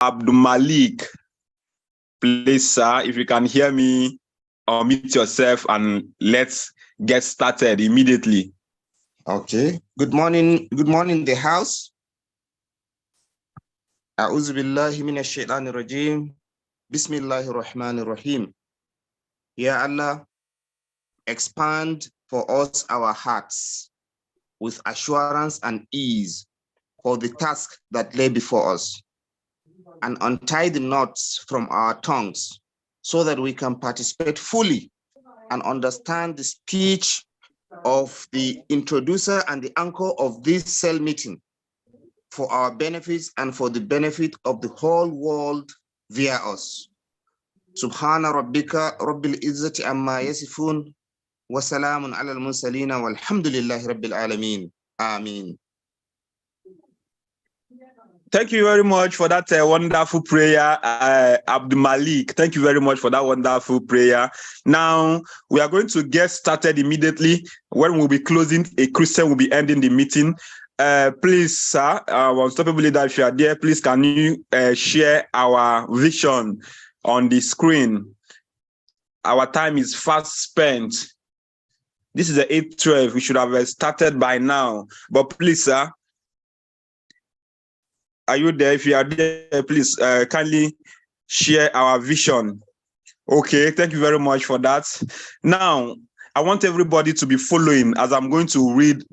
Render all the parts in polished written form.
Abdul Malik. Please, sir, if you can hear me, unmute yourself and let's get started immediately. Okay. Good morning. Good morning, the house. A'udhu billahi minash shaitanir rajim. Bismillahir rahmanir rahim. Ya Allah, expand for us our hearts with assurance and ease for the task that lay before us, and untie the knots from our tongues so that we can participate fully and understand the speech of the introducer and the anchor of this cell meeting for our benefits and for the benefit of the whole world via us. Subhana rabbika rabbil izzati amma yasifun wa salamun ala al-mursalin walhamdulillahi rabbil alamin. Amin. Thank you very much for that wonderful prayer, Abdul Malik. Thank you very much for that wonderful prayer. Now, we are going to get started immediately. When we'll be closing, a Christian will be ending the meeting. Please, sir, Unstoppable Leader, if you are there, please can you share our vision on the screen? Our time is fast spent. This is the 8:12. We should have started by now. But please, sir, are you there? If you are there, please kindly share our vision. Okay, thank you very much for that. Now, I want everybody to be following as I'm going to read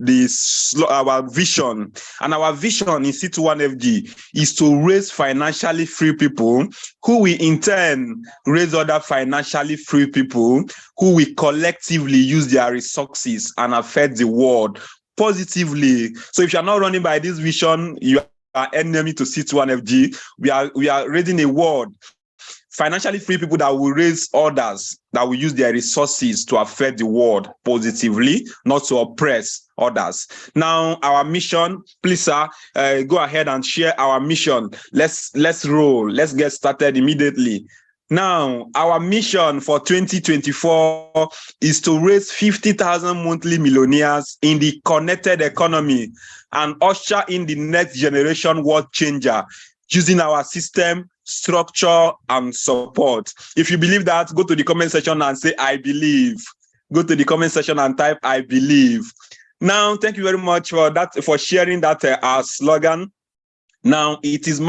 our vision. And our vision in C21FG is to raise financially free people who will in turn raise other financially free people who will collectively use their resources and affect the world positively. So if you're not running by this vision, you are enemy to C21FG. We are raising a world financially free people that will raise others, that will use their resources to affect the world positively, not to oppress others. Now, our mission, please, sir, go ahead and share our mission. Let's roll. Let's get started immediately. Now, our mission for 2024 is to raise 50,000 monthly millionaires in the connected economy and usher in the next generation world changer using our system, structure, and support. If you believe that, go to the comment section and say, I believe. Go to the comment section and type, I believe. Now, thank you very much for that, for sharing that our slogan. Now, it is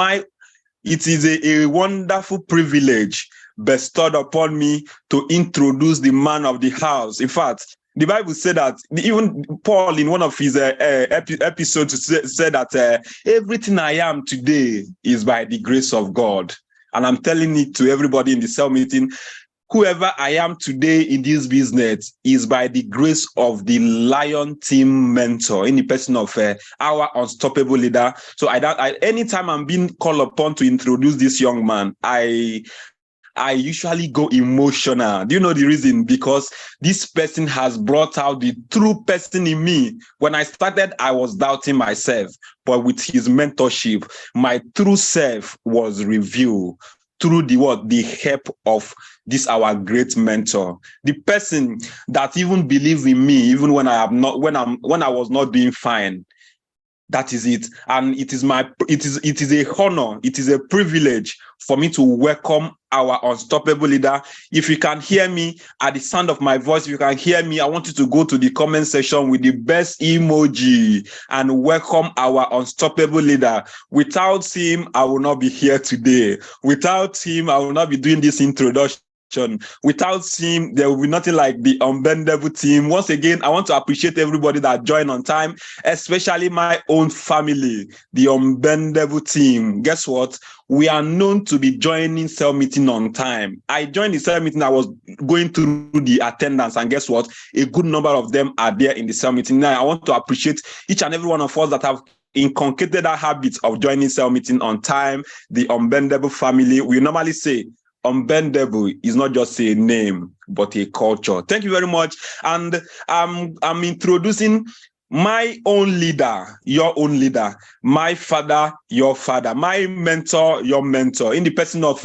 a wonderful privilege bestowed upon me to introduce the man of the house. In fact, the Bible said that, even Paul in one of his episodes said that everything I am today is by the grace of God. And I'm telling it to everybody in the cell meeting, whoever I am today in this business is by the grace of the Lion Team mentor in the person of our unstoppable leader. So anytime I'm being called upon to introduce this young man, I usually go emotional. Do you know the reason? Because this person has brought out the true person in me. When I started, I was doubting myself, but with his mentorship, my true self was revealed through the help of this our great mentor, the person that even believed in me, even when I was not doing fine. That is it. And it is a honor, it is a privilege for me to welcome our unstoppable leader. If you can hear me at the sound of my voice, if you can hear me, I want you to go to the comment section with the best emoji and welcome our unstoppable leader. Without him, I will not be here today. Without him, I will not be doing this introduction. Without him, there will be nothing like the Unbendable team. Once again, I want to appreciate everybody that joined on time, especially my own family, the Unbendable team. Guess what? We are known to be joining cell meeting on time. I joined the cell meeting, I was going through the attendance, and guess what? A good number of them are there in the cell meeting. Now, I want to appreciate each and every one of us that have inculcated that habit of joining cell meeting on time, the Unbendable family. We normally say, Unbendable is not just a name, but a culture. Thank you very much. And I'm introducing my own leader, your own leader, my father, your father, my mentor, your mentor, in the person of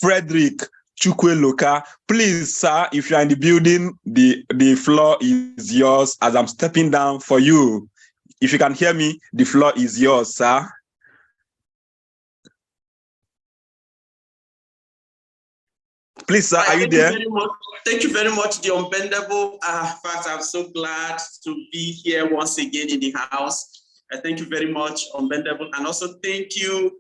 Frederick Chukweloka. Please, sir, if you're in the building, the floor is yours as I'm stepping down for you. If you can hear me, the floor is yours, sir. Please, sir, are you there? Thank you very much, the unbendable. In fact, I'm so glad to be here once again in the house. Thank you very much, unbendable. And also thank you.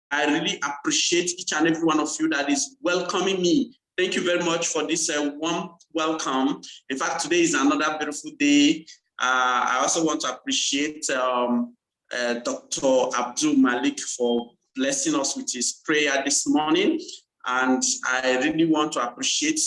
I really appreciate each and every one of you that is welcoming me. Thank you very much for this warm welcome. In fact, today is another beautiful day. I also want to appreciate Dr. Abdul Malik for blessing us with his prayer this morning. And I really want to appreciate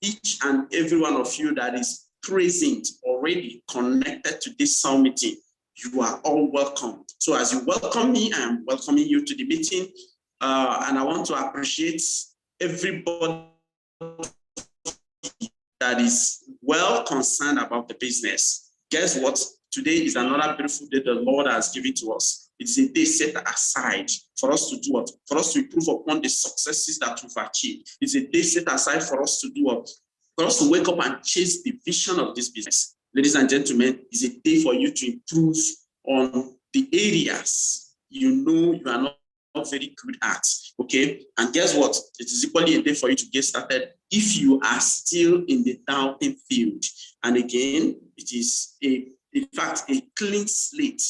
each and every one of you that is present, already connected to this Sound meeting. You are all welcome. So as you welcome me, I am welcoming you to the meeting. And I want to appreciate everybody that is well concerned about the business. Guess what? Today is another beautiful day the Lord has given to us. It's a day set aside for us to do what? For us to improve upon the successes that we've achieved. It's a day set aside for us to do what? For us to wake up and chase the vision of this business. Ladies and gentlemen, it's a day for you to improve on the areas you know you are not very good at, okay? And guess what? It is equally a day for you to get started if you are still in the doubting field. And again, it is in fact, a clean slate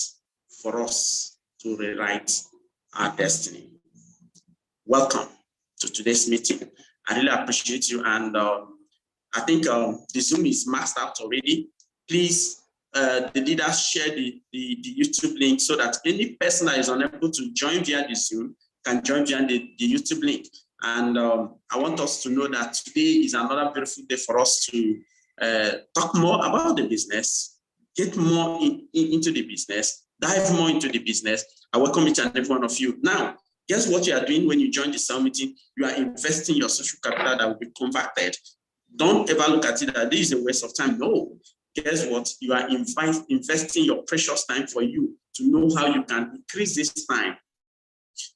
for us to rewrite our destiny. Welcome to today's meeting. I really appreciate you. And I think the Zoom is maxed out already. Please, the leaders share the YouTube link so that any person that is unable to join via the Zoom can join via the YouTube link. And I want us to know that today is another beautiful day for us to talk more about the business, get more into the business, dive more into the business. I welcome each and every one of you. Now, guess what you are doing when you join the Sound meeting? You are investing your social capital that will be converted. Don't ever look at it that this is a waste of time. No. Guess what? You are investing your precious time for you to know how you can increase this time.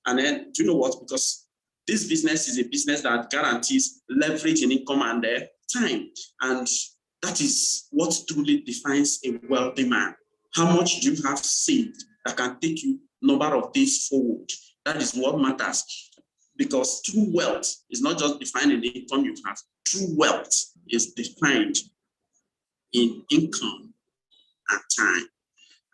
And then, do you know what? Because this business is a business that guarantees leverage in income and time. And that is what truly defines a wealthy man. How much do you have saved that can take you number of days forward? That is what matters. Because true wealth is not just defined in the income you have. True wealth is defined in income and time.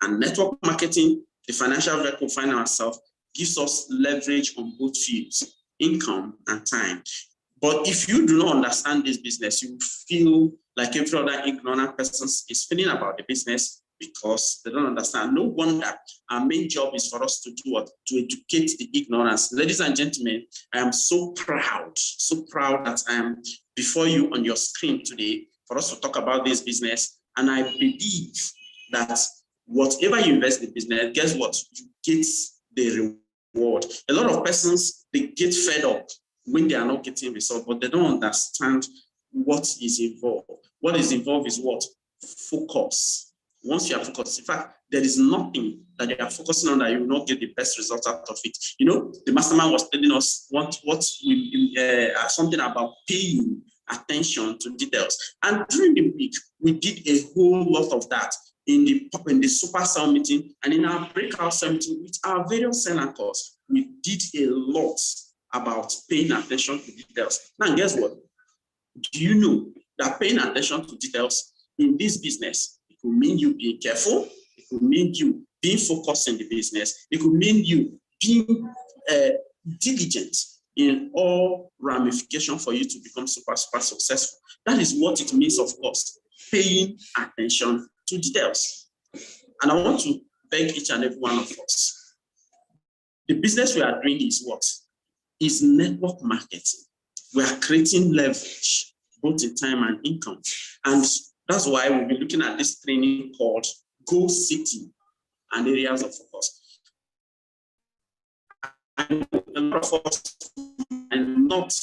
And network marketing, the financial vehicle we find ourselves, gives us leverage on both fields, income and time. But if you do not understand this business, you feel like every other ignorant person is feeling about the business because they don't understand. No wonder our main job is for us to do what? To educate the ignorance. Ladies and gentlemen, I am so proud that I am before you on your screen today for us to talk about this business. And I believe that whatever you invest in business, guess what? You get the reward. A lot of persons, they get fed up when they are not getting results, but they don't understand what is involved. What is involved is what? Focus. Once you are focused, in fact, there is nothing that you are focusing on that you will not get the best result out of it. You know, the mastermind was telling us something about paying attention to details. And during the week, we did a whole lot of that in the Super Sound meeting and in our breakout Sound meeting with our various senators. We did a lot about paying attention to details. Now, guess what? Do you know that paying attention to details in this business, it could mean you being careful, it could mean you being focused in the business, it could mean you being diligent in all ramifications for you to become super successful. That is what it means, of course, paying attention to details. And I want to beg each and every one of us. The business we are doing is what? Is network marketing. We are creating leverage, both in time and income. And that's why we'll be looking at this training called Goal Setting and Areas of Focus. And a lot of us and not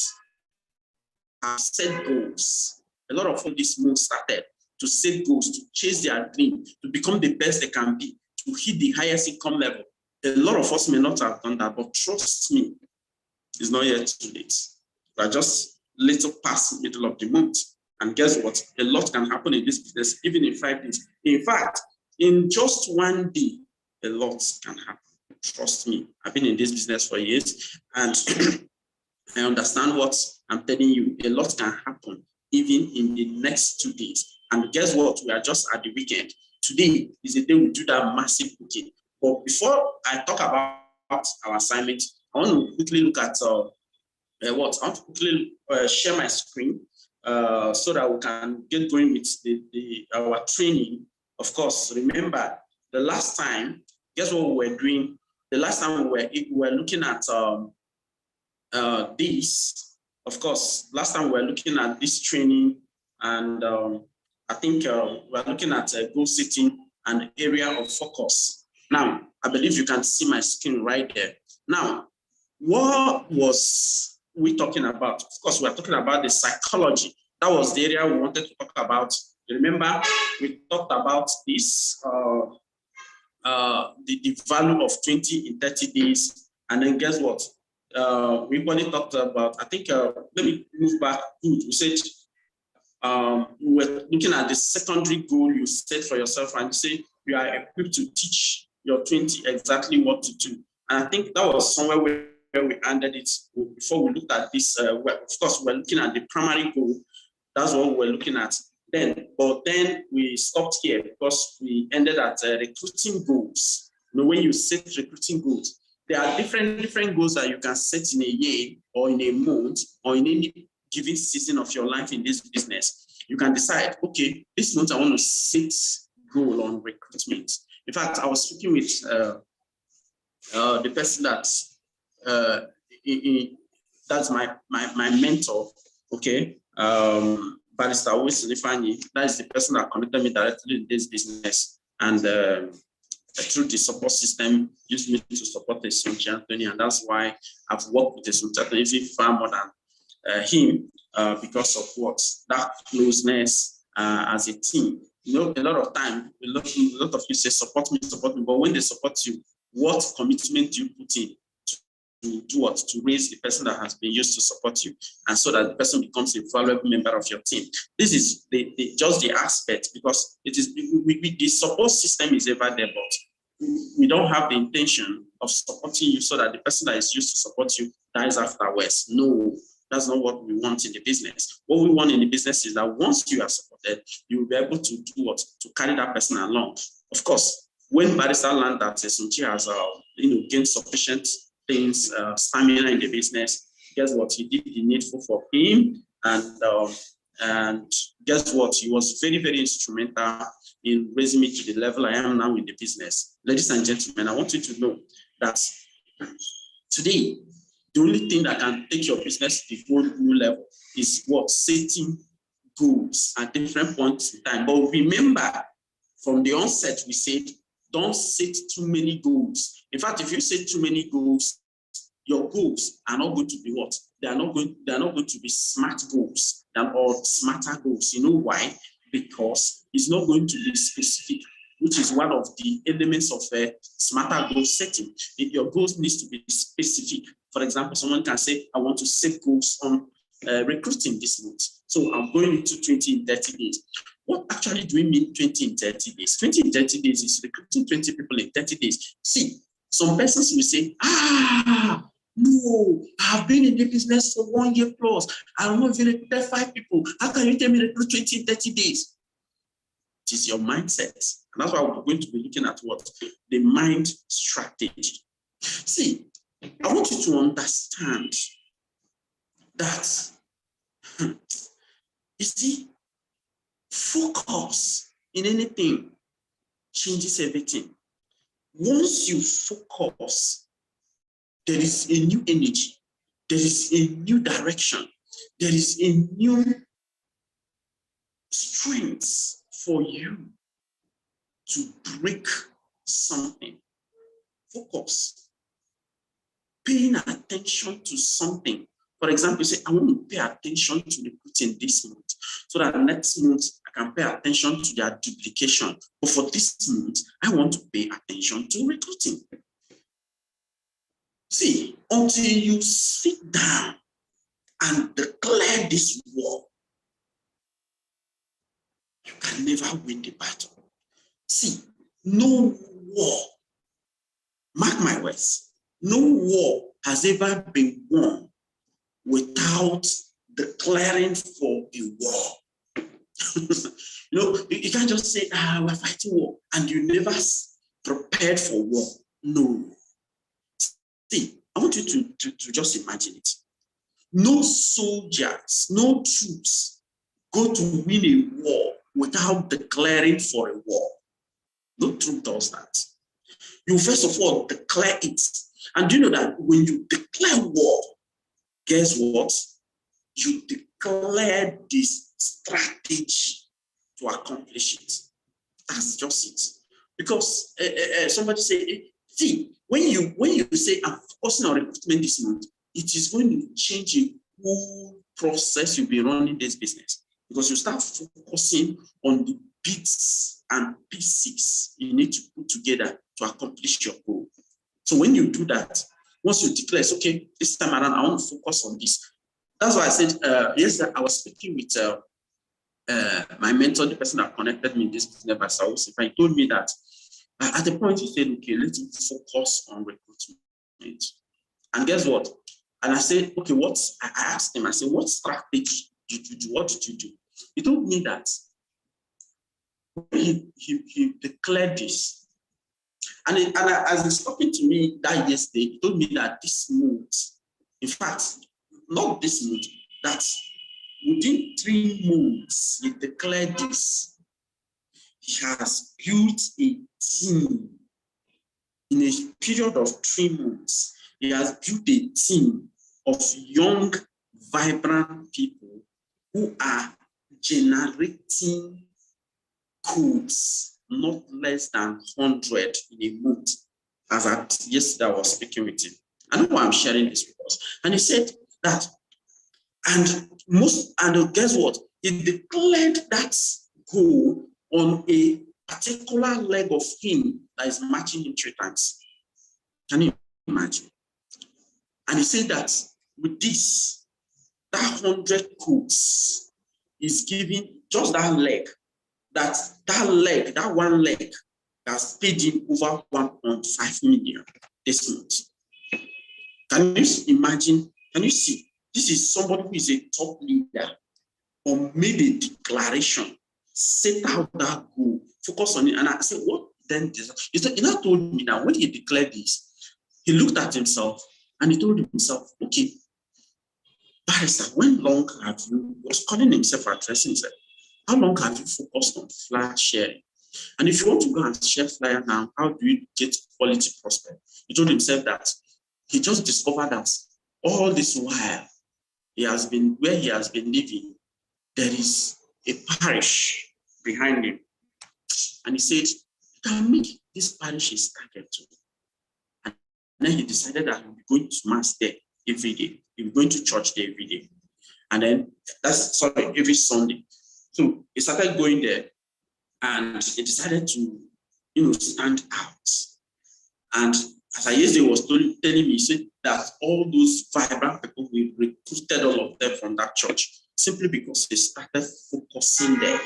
have set goals. A lot of this move started to set goals, to chase their dream, to become the best they can be, to hit the highest income level. A lot of us may not have done that, but trust me, it's not yet too late. We're just little past the middle of the month. And guess what? A lot can happen in this business, even in 5 days. In fact, in just one day, a lot can happen. Trust me, I've been in this business for years, and I understand what I'm telling you, a lot can happen even in the next 2 days. And guess what? We are just at the weekend. Today is the day we do that massive booking. But before I talk about our assignment, I want to quickly look at I want to quickly share my screen so that we can get going with our training. Of course, remember the last time, guess what we were doing? The last time we were looking at this. Of course, last time we were looking at this training, and I think we're looking at goal setting and area of focus. Now, I believe you can see my screen right there. Now, what was we talking about? Of course, we're talking about the psychology. That was the area we wanted to talk about. Remember, we talked about this, the value of 20 in 30 days. And then guess what? We only talked about, I think, let me move back. Good. We said, we were looking at the secondary goal you set for yourself and say you are equipped to teach your 20 exactly what to do. And I think that was somewhere where we ended it before we looked at this. Of course, we're looking at the primary goal. That's what we're looking at then. But then we stopped here because we ended at recruiting goals. You know, when you set recruiting goals, there are different goals that you can set in a year or in a month or in any given season of your life in this business. You can decide, okay, this month I want to set goal on recruitment. In fact, I was speaking with the person that's my mentor, okay, Barrister Wilson Ifani. That is the person that connected me directly in this business, and through the support system, used me to support the Sunchi Anthony, and that's why I've worked with the Sunchi Anthony far more than him because of what? That closeness as a team. You know, a lot of time, a lot of you say support me, but when they support you, what commitment do you put in to do what? To raise the person that has been used to support you, and so that the person becomes a valuable member of your team. This is just the aspect, because it is the support system is ever there, but we don't have the intention of supporting you so that the person that is used to support you dies afterwards. No, that's not what we want in the business. What we want in the business is that once you are supported, you will be able to do what? To carry that person along. Of course, when Barrister learned that Sunchi has gained sufficient things, stamina in the business, guess what? He did the needful for him, and guess what? He was very, very instrumental in raising me to the level I am now in the business. Ladies and gentlemen, I want you to know that today, the only thing that can take your business to the whole new level is what? Setting goals at different points in time. But remember, from the onset, we said, don't set too many goals. In fact, if you set too many goals, your goals are not going to be what? They are not going to be smart goals or smarter goals. You know why? Because it's not going to be specific, which is one of the elements of a smarter goal setting. Your goals needs to be specific. For example, someone can say, I want to set goals on recruiting this month. So I'm going into 20 in 30 days. What actually do we mean 20 in 30 days? 20 in 30 days is recruiting 20 people in 30 days. See, some persons will say, no, I've been in the business for 1 year plus. I don't know if you recruit 5 people. How can you tell me recruit 20 in 30 days? It is your mindset. And that's why we're going to be looking at what? The mind strategy. See, I want you to understand that, you see, focus in anything changes everything. Once you focus, there is a new energy, there is a new direction, there is a new strength for you to break something. Focus. Paying attention to something. For example, you say, I want to pay attention to recruiting this month, so that next month I can pay attention to their duplication. But for this month, I want to pay attention to recruiting. See, until you sit down and declare this war, you can never win the battle. See, no war, mark my words, no war has ever been won without declaring for a war. You can't just say, we're fighting war, and you never prepared for war. No. See, I want you to just imagine it. No soldiers, no troops go to win a war without declaring for a war. No troop does that. You first of all declare it. And do you know that when you declare war, guess what? You declare this strategy to accomplish it. That's just it. Because somebody say, see, when you say I'm focusing on recruitment this month, it is going to change a whole process you'll be running this business. Because you start focusing on the bits and pieces you need to put together to accomplish your goal. So when you do that, once you declare, it's okay, this time around, I want to focus on this. That's why I said, yesterday I was speaking with my mentor, the person that connected me in this business by Saul. He told me that at the point he said, okay, let's focus on recruitment. And guess what? And I said, okay, I asked him, I said, what strategy did you do? What did you do? He told me that he declared this. And as he's talking to me that yesterday, he told me that this month, in fact, not this month, that within 3 months, he declared this. He has built a team. In a period of 3 months, he has built a team of young, vibrant people who are generating codes, not less than 100 in a month. As at yesterday, I was speaking with him. I know why I'm sharing this with us. And he said that, and guess what? He declared that goal on a particular leg of him that is matching him 3 times. Can you imagine? And he said that with this, that 100 codes is giving just that leg, that one leg that's paid him over 1.5 million this month. Can you imagine? Can you see? This is somebody who is a top leader or made a declaration, set out that goal, focus on it. And I said, what then? He now told me that when he declared this, he looked at himself and he told himself, okay, Barrister, when long have you, was calling himself, addressing himself, how long have you focused on flyer sharing? And if you want to go and share flyer now, how do you get quality prospect? He told himself that he just discovered that all this while where he has been living, there is a parish behind him. And he said, you can make this parish his target too. And then he decided that he would be going to mass there every day. He would be going to church there every day. And then every Sunday. So he started going there and he decided to, stand out. And as I yesterday was telling me, he said that all those vibrant people, we recruited all of them from that church simply because they started focusing there.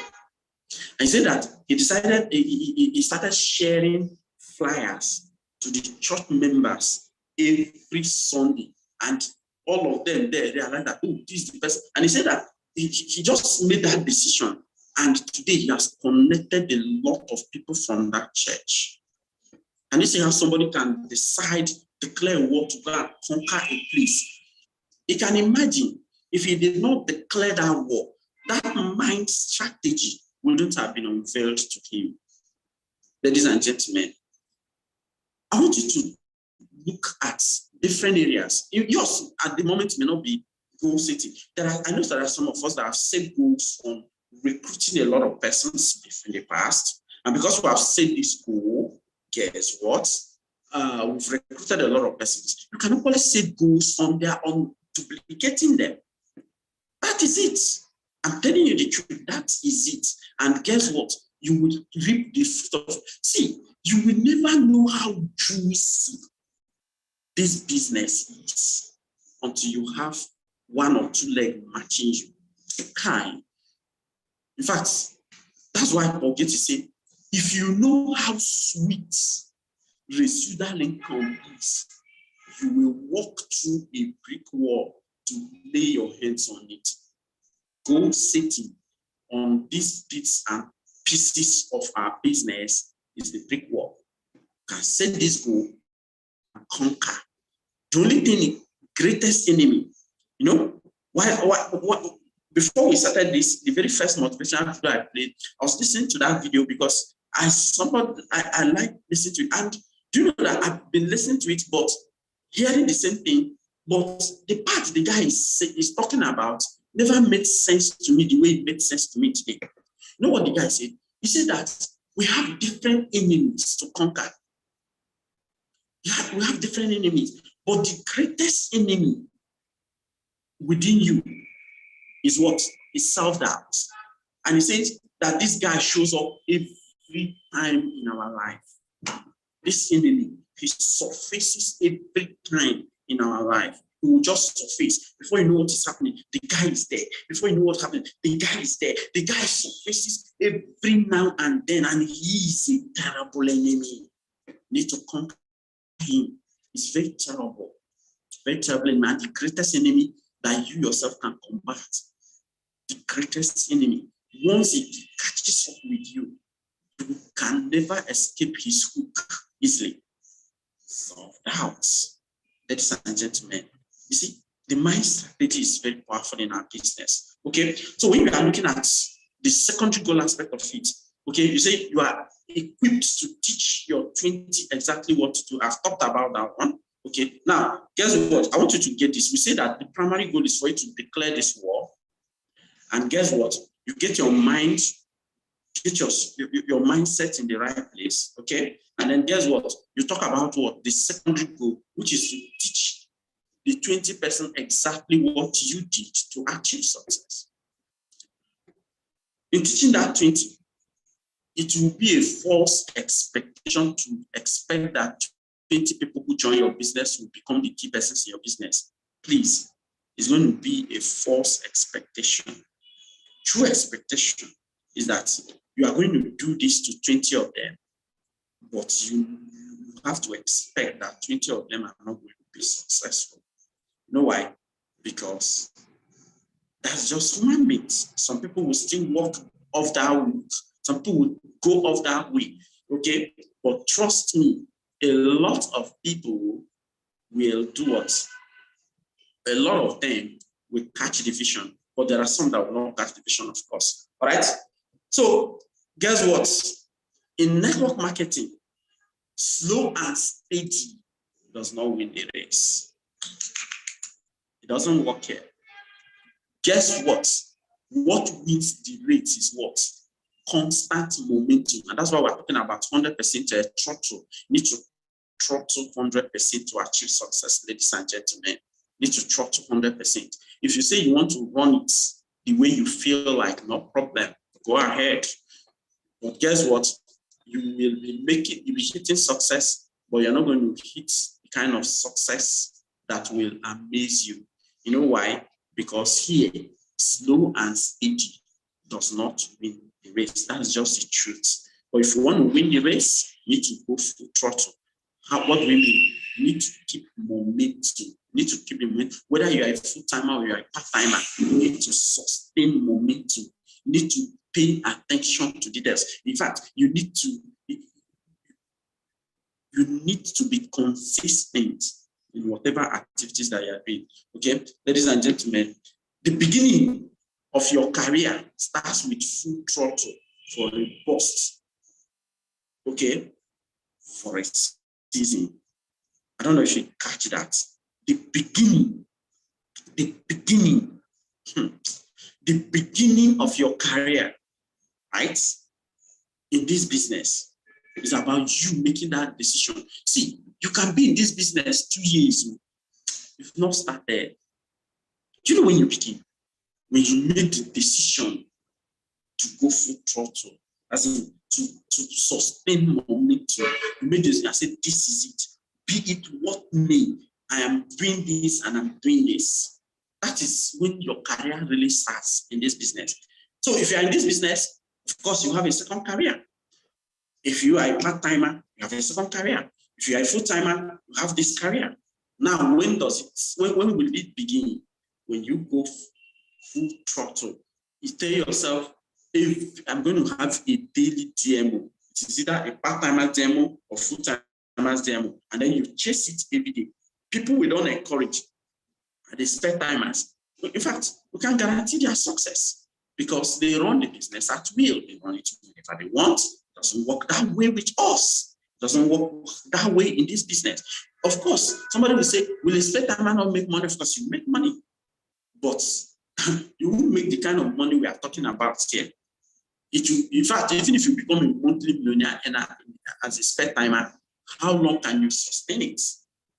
And he said that he started sharing flyers to the church members every Sunday. And all of them there, they realized that, oh, this is the person. And he said that he just made that decision. And today he has connected a lot of people from that church. And you see how somebody can declare a war to go and conquer a place. You can imagine if he did not declare that war, that mind strategy wouldn't have been unveiled to him. Ladies and gentlemen, I want you to look at different areas. Yours at the moment may not be goal setting. I know there are some of us that have set goals on recruiting a lot of persons in the past. And because we have set this goal, guess what? We've recruited a lot of persons. You can always set goals on duplicating them. That is it. I'm telling you the truth. That is it. And guess what? You will reap the fruit of. See, you will never know how juicy this business is until you have 1 or 2 legs matching you. Kind. In fact, that's why Paul Getty said, if you know how sweet residual income is, you will walk through a brick wall to lay your hands on it. goal setting on these bits and pieces of our business is the brickwork. You can set this goal and conquer. The only thing, greatest enemy, you know, before we started this, the very first motivational video I played, I was listening to that video because I like listening to it. And do you know that I've been listening to it, but hearing the same thing, but the part the guy is talking about never made sense to me the way it made sense to me today. You know what the guy said? He said that we have different enemies to conquer. Yeah, we have different enemies, but the greatest enemy within you is what? Is self-doubt. And he says that this guy shows up every time in our life. This enemy, he surfaces every time in our life. He will just surface. Before you know what is happening, the guy is there. Before you know what's happening, the guy is there. The guy surfaces every now and then, and he is a terrible enemy. You need to conquer him. It's very terrible. Very terrible enemy. And the greatest enemy that you yourself can combat. The greatest enemy. Once it catches up with you, you can never escape his hook easily. Self-doubt. Ladies and gentlemen, you see, the mind strategy is very powerful in our business. Okay, so when we are looking at the secondary goal aspect of it, okay, you say you are equipped to teach your 20 exactly what to do. I've talked about that one. Okay, now guess what? I want you to get this. We say that the primary goal is for you to declare this war, and guess what? You get your mind, get your mindset in the right place. Okay, and then guess what? You talk about what the secondary goal, which is to teach the 20% exactly what you did to achieve success. In teaching that 20, it will be a false expectation to expect that 20 people who join your business will become the key persons in your business. Please, it's going to be a false expectation. True expectation is that you are going to do this to 20 of them, but you have to expect that 20 of them are not going to be successful. You know why? Because that's just human beings. Some people will still walk off that route. Some people will go off that way. Okay? But trust me, a lot of people will do what? A lot of them will catch the vision, but there are some that will not catch the vision, of course. All right? So, guess what? In network marketing, slow and steady does not win the race. It doesn't work here. Guess what? What wins the race is what? Constant momentum. And that's why we're talking about 100% throttle. You need to throttle 100% to achieve success, ladies and gentlemen. You need to throttle 100%. If you say you want to run it the way you feel like, no problem, go ahead. But guess what? You will be hitting success, but you're not going to hit the kind of success that will amaze you. You know why? Because here, slow and steady does not win the race. That's just the truth. But if you want to win the race, you need to go full throttle. What do we mean? You need to keep momentum. You need to keep momentum. Whether you are a full-timer or you are a part-timer, you need to sustain momentum. You need to pay attention to details. In fact, you need to be consistent in whatever activities that you are doing. Okay, ladies and gentlemen, the beginning of your career starts with full throttle for a burst. Okay, for a season. I don't know if you catch that. The beginning of your career, right? In this business, is about you making that decision. See, you can be in this business 2 years. You've not started. Do you know when you begin? When you make the decision to go full throttle, as in to sustain momentum, you made this, I said, this is it. Be it what may, I am doing this and I'm doing this. That is when your career really starts in this business. So if you are in this business, of course, you have a second career. If you are a part-timer, you have a second career. If you are a full-timer, you have this career. Now, when will it begin? When you go full throttle you tell yourself, if I'm going to have a daily DMO, it is either a part-timer DMO or full-timer's DMO, and then you chase it every day. People will not encourage, and they spare timers. In fact, we can guarantee their success because they run the business at will. They run it whenever they want. It doesn't work that way with us. It doesn't work that way in this business. Of course, somebody will say, will a spare timer not make money? Of course, you make money, but you won't make the kind of money we are talking about here. It will, in fact, even if you become a monthly millionaire and as a spare timer, how long can you sustain it?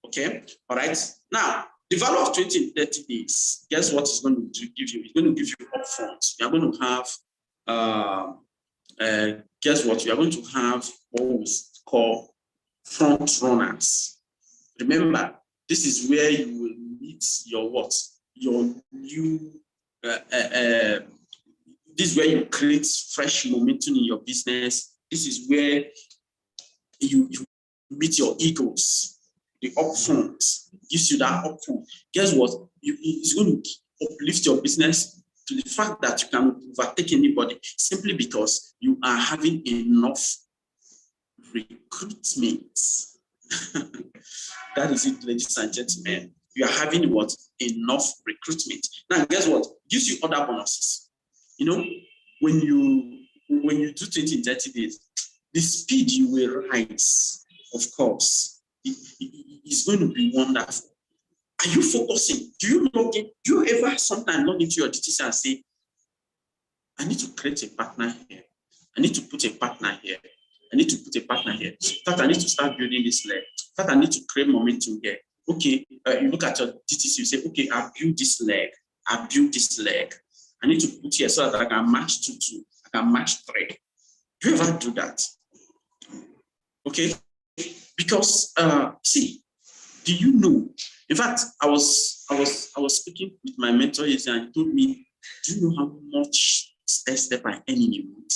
Okay, all right. Now, the value of 20 in 30 days, guess what it's going to give you? It's going to give you upfront. You're going to have, guess what? You're going to have what we call front runners. Remember, this is where you will meet your what? Your new, this is where you create fresh momentum in your business. This is where you meet your egos. The upfront gives you that upfront. Guess what? It's going to uplift your business to the fact that you can overtake anybody simply because you are having enough recruitment. That is it, ladies and gentlemen. You are having what? Enough recruitment. Now, guess what? It gives you other bonuses. You know, when you do 20 in 30 days, the speed you will rise, of course, it's going to be wonderful. Are you focusing? Do you log in? Do you ever sometimes log into your DTC and say, I need to create a partner here. I need to put a partner here. I need to put a partner here. In fact, I need to start building this leg. In fact, I need to create momentum here. Okay, you look at your DTC, you say, okay, I've built this leg. I've built this leg. I need to put here so that I can match 2-2. I can match 3. Do you ever do that? Okay, because see, do you know? In fact, I was speaking with my mentor yesterday, and he told me, do you know how much step I earn in a month?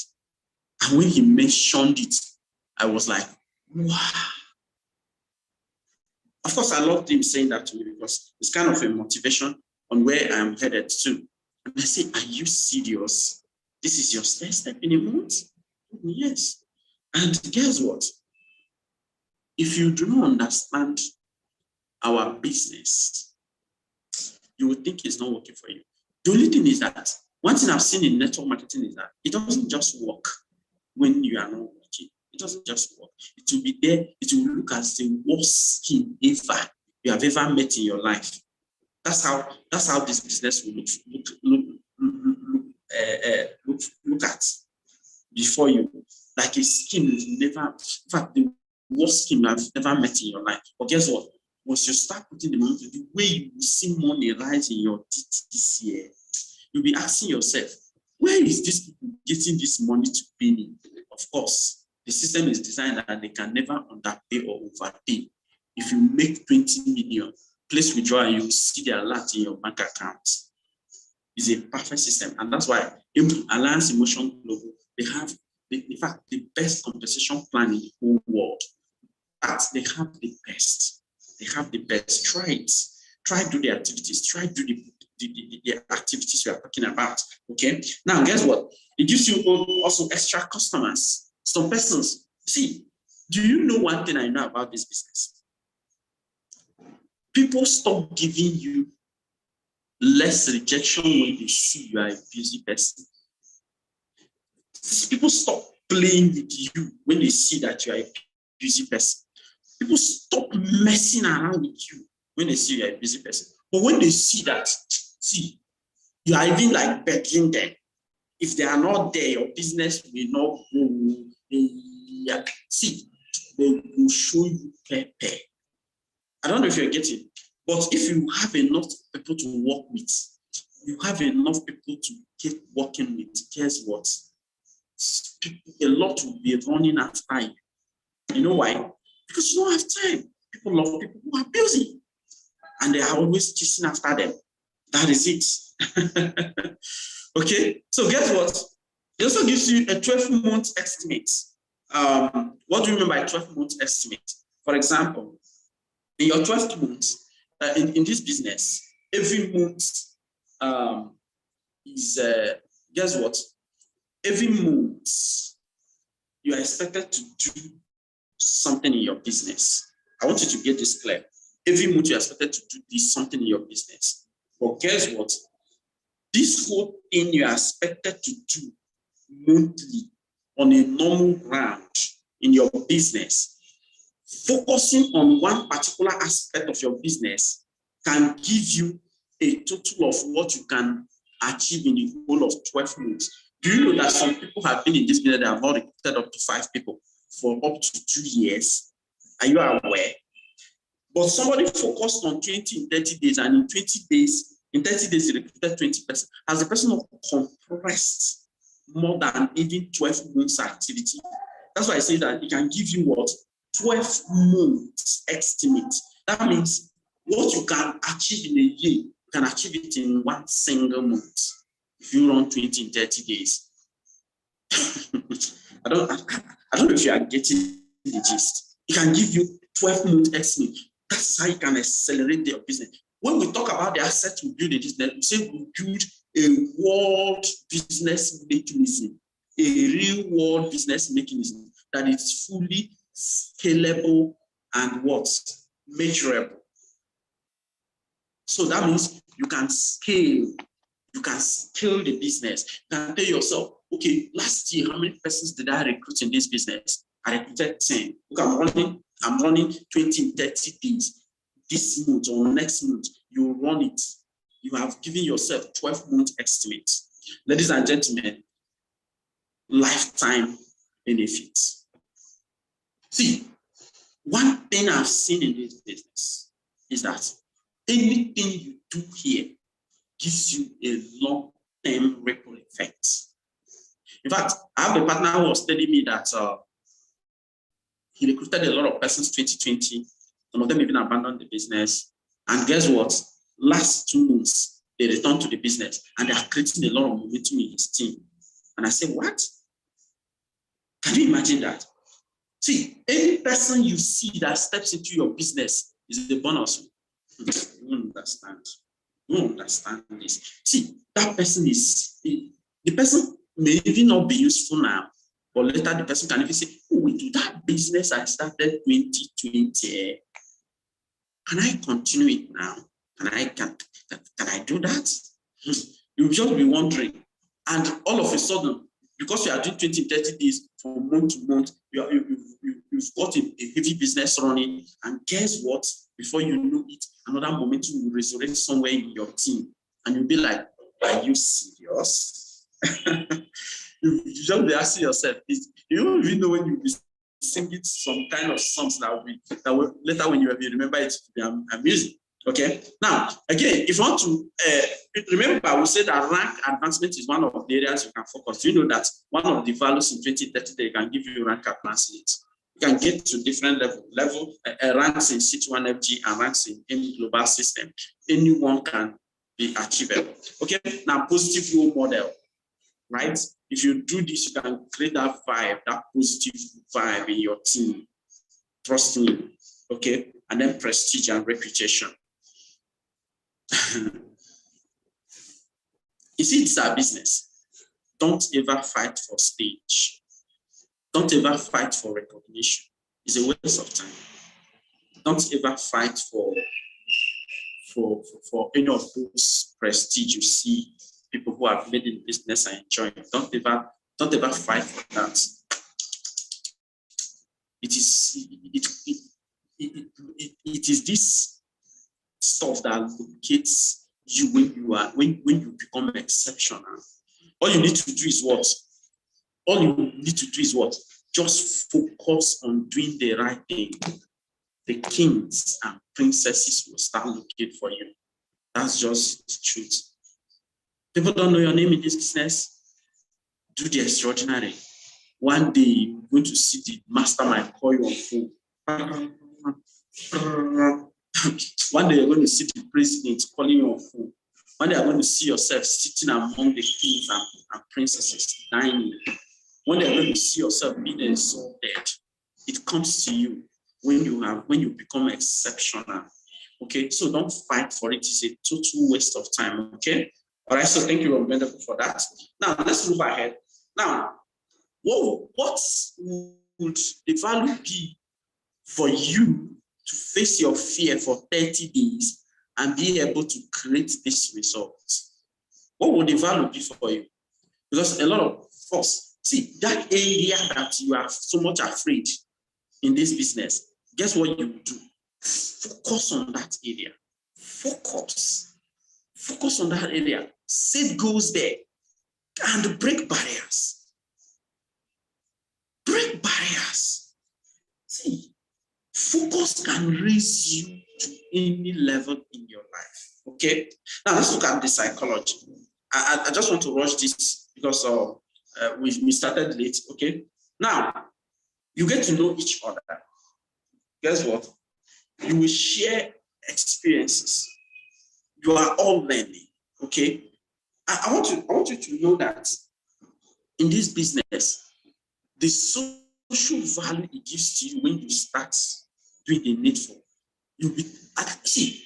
And when he mentioned it, I was like, wow. Of course, I loved him saying that to me because it's kind of a motivation on where I'm headed to. And I say, are you serious? This is your step in a month? Yes. And guess what? If you do not understand our business, you will think it's not working for you. The only thing is that one thing I've seen in network marketing is that it doesn't just work when you are not working. It doesn't just work. It will be there. It will look as the worst scheme ever you have ever met in your life. That's how this business will look at before you. Like a scheme you've never, in fact, the worst scheme I've ever met in your life. But guess what? Once you start putting the money, the way you will see money rise in your this year, you'll be asking yourself, where is this people getting this money to pay me? Of course, the system is designed that they can never underpay or overpay. If you make 20 million, place withdrawal, you will see the alert in your bank account. It's a perfect system. And that's why Alliance Emotion Global, they have, in fact, the best compensation plan in the whole world. But they have the best. They have the best. Try it. Try do the activities. Try do the activities we are talking about. Okay. Now, guess what? It gives you also extra customers. Some persons. See, do you know one thing I know about this business? People stop giving you less rejection when they see you are a busy person. People stop playing with you when they see that you are a busy person. People stop messing around with you when they see you are a busy person. But when they see that, see, you are even like begging them. If they are not there, your business will not go. See, they will show you pay. I don't know if you're getting, but if you have enough people to work with, you have enough people to keep working with, guess what? A lot will be running after you. You know why? Because you don't have time. People love people who are busy, and they are always chasing after them. That is it. Okay, so guess what? It also gives you a 12-month estimate. What do you mean by 12-month estimate? For example, in your 12 months, in this business, every month is guess what? Every month, you are expected to do something in your business. I want you to get this clear. Every month, you are expected to do something in your business. But guess what? This whole thing you are expected to do monthly on a normal ground in your business, focusing on one particular aspect of your business can give you a total of what you can achieve in the whole of 12 months. Do you know that some people have been in this business that have not recruited up to 5 people for up to 2 years? Are you aware? But somebody focused on 20 in 30 days, and in 20 days, in 30 days, he recruited 20%. As the person compressed more than even 12 months activity. That's why I say that it can give you what? 12 months estimate. That means what you can achieve in a year, you can achieve it in one single month. If you run 20 in 30 days. I don't know if you are getting the gist. It can give you 12 month estimate. That's how you can accelerate your business. When we talk about the assets we build in this net, we say we build a world business mechanism, a real world business mechanism that is fully scalable and what? Measurable. So that means you can scale. You can scale the business. You can tell yourself, okay, last year, how many persons did I recruit in this business? I recruited 10. Look, I'm running 20, 30 days. This month or next month, you run it. You have given yourself 12-month estimate. Ladies and gentlemen, lifetime benefits. See, one thing I've seen in this business is that anything you do here gives you a long-term ripple effect. In fact, I have a partner who was telling me that he recruited a lot of persons 2020. Some of them even abandoned the business. And guess what? Last 2 months, they returned to the business and they are creating a lot of momentum in his team. And I said, what? Can you imagine that? See, any person you see that steps into your business is a bonus. You don't understand. You don't understand this. See, that person is, the person may even not be useful now, but later the person can even say, oh, wait, that business I started 2020, can I continue it now? Can I do that? You'll just be wondering. And all of a sudden, because you are doing 20, 30 days from month to month, you've got a heavy business running. And guess what? Before you know it, another momentum will resurrect somewhere in your team. And you'll be like, are you serious? You just be asking yourself, you don't even know when you'll be singing some kind of songs that will later when you remember it to be amusing. Okay. Now, again, if you want to remember, I will say that rank advancement is one of the areas you can focus. You know that one of the values in 2030 they can give you rank advancement. You can get to different level ranks in C1FG and ranks in any global system. Anyone can be achievable. Okay. Now, positive role model, right? If you do this, you can create that vibe, that positive vibe in your team. Trust me. Okay. And then prestige and reputation. You see, it's our business. Don't ever fight for stage. Don't ever fight for recognition. It's a waste of time. Don't ever fight for any of those prestige you see people who have made in business and enjoy it. Don't ever fight for that. It is this stuff that locates you when you become exceptional. All you need to do is what? Just focus on doing the right thing. The kings and princesses will start looking for you. That's just the truth. People don't know your name in this business. Do the extraordinary. One day you're going to see the mastermind call you on phone. One day you're going to see the president calling you on phone. One day you're going to see yourself sitting among the kings and princesses dining. One day you're going to see yourself being exalted. It comes to you when you become exceptional. Okay, so don't fight for it. It's a total waste of time. Okay, All right, so thank you, wonderful, for that. Now, let's move ahead. Now, what would the value be for you to face your fear for 30 days and be able to create this result? What would the value be for you? Because a lot of us, see, that area that you are so much afraid in this business, guess what you do? Focus on that area. Focus on that area. Set goals there and break barriers. Break barriers. See, focus can raise you to any level in your life. Okay. Now let's look at the psychology. I just want to rush this because we started late. Okay. Now you get to know each other. Guess what? You will share experiences. You are all learning. Okay. I want you to know that in this business, the social value it gives to you when you start doing the needful, you'll be see.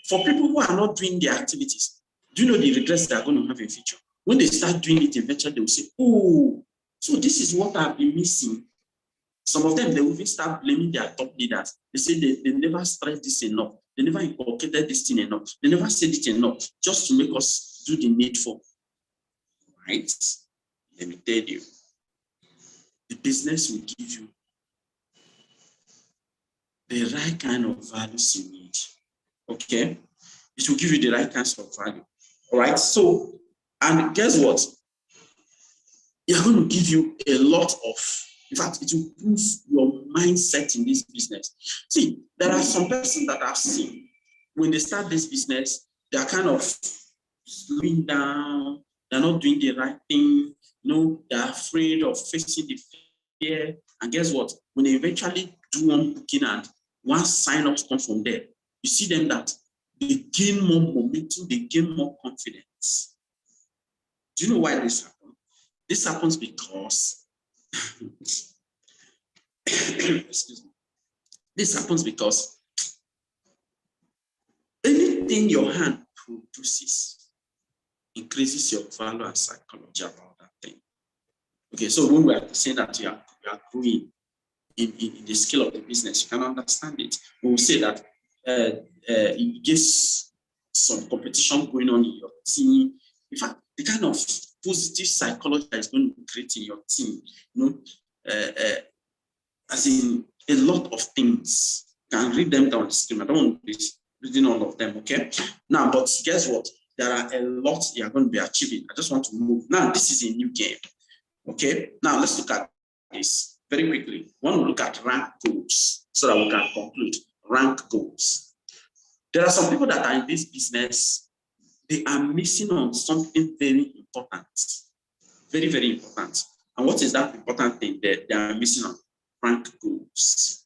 For people who are not doing their activities, do you know the regrets they are going to have in future? When they start doing it, eventually they will say, "Oh, so this is what I've been missing." Some of them, they will even start blaming their top leaders. They say they never stressed this enough. They never inculcated this thing enough. They never said it enough just to make us do the needful. Right? Let me tell you, the business will give you the right kind of values you need. Okay? It will give you the right kinds of value. All right? So, and guess what? It's going to give you a lot of, in fact, it will improve your mindset in this business. See, there are some persons that I've seen, when they start this business, they are kind of slowing down, they're not doing the right thing, they're afraid of facing the fear. And guess what? When they eventually do one booking and one sign-up comes from there, you see them that they gain more momentum, they gain more confidence. Do you know why this happens? This happens because excuse me. This happens because anything your hand produces increases your value and psychology about that thing. Okay, so when we are saying that you are growing in the scale of the business, you can understand it. We will say that it gives some competition going on in your team. In fact, the kind of positive psychology that is going to create in your team, as in a lot of things. You can read them down the screen. I don't want to be reading all of them, okay? Now, but guess what? There are a lot you are going to be achieving. I just want to move. Now, this is a new game, okay? Now, let's look at this very quickly. I want to look at rank goals so that we can conclude. Rank goals. There are some people that are in this business, they are missing on something very important. Very, very important. And what is that important thing that they are missing on? Rank goals.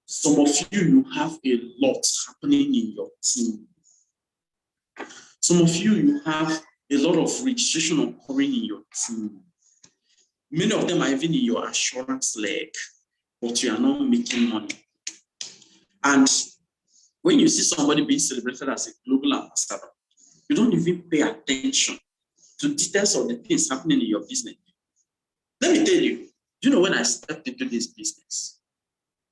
Some of you have a lot happening in your team. Some of you have a lot of registration occurring in your team. Many of them are even in your assurance leg, but you are not making money. And when you see somebody being celebrated as a global ambassador, you don't even pay attention to details of the things happening in your business. Let me tell you, when I stepped into this business,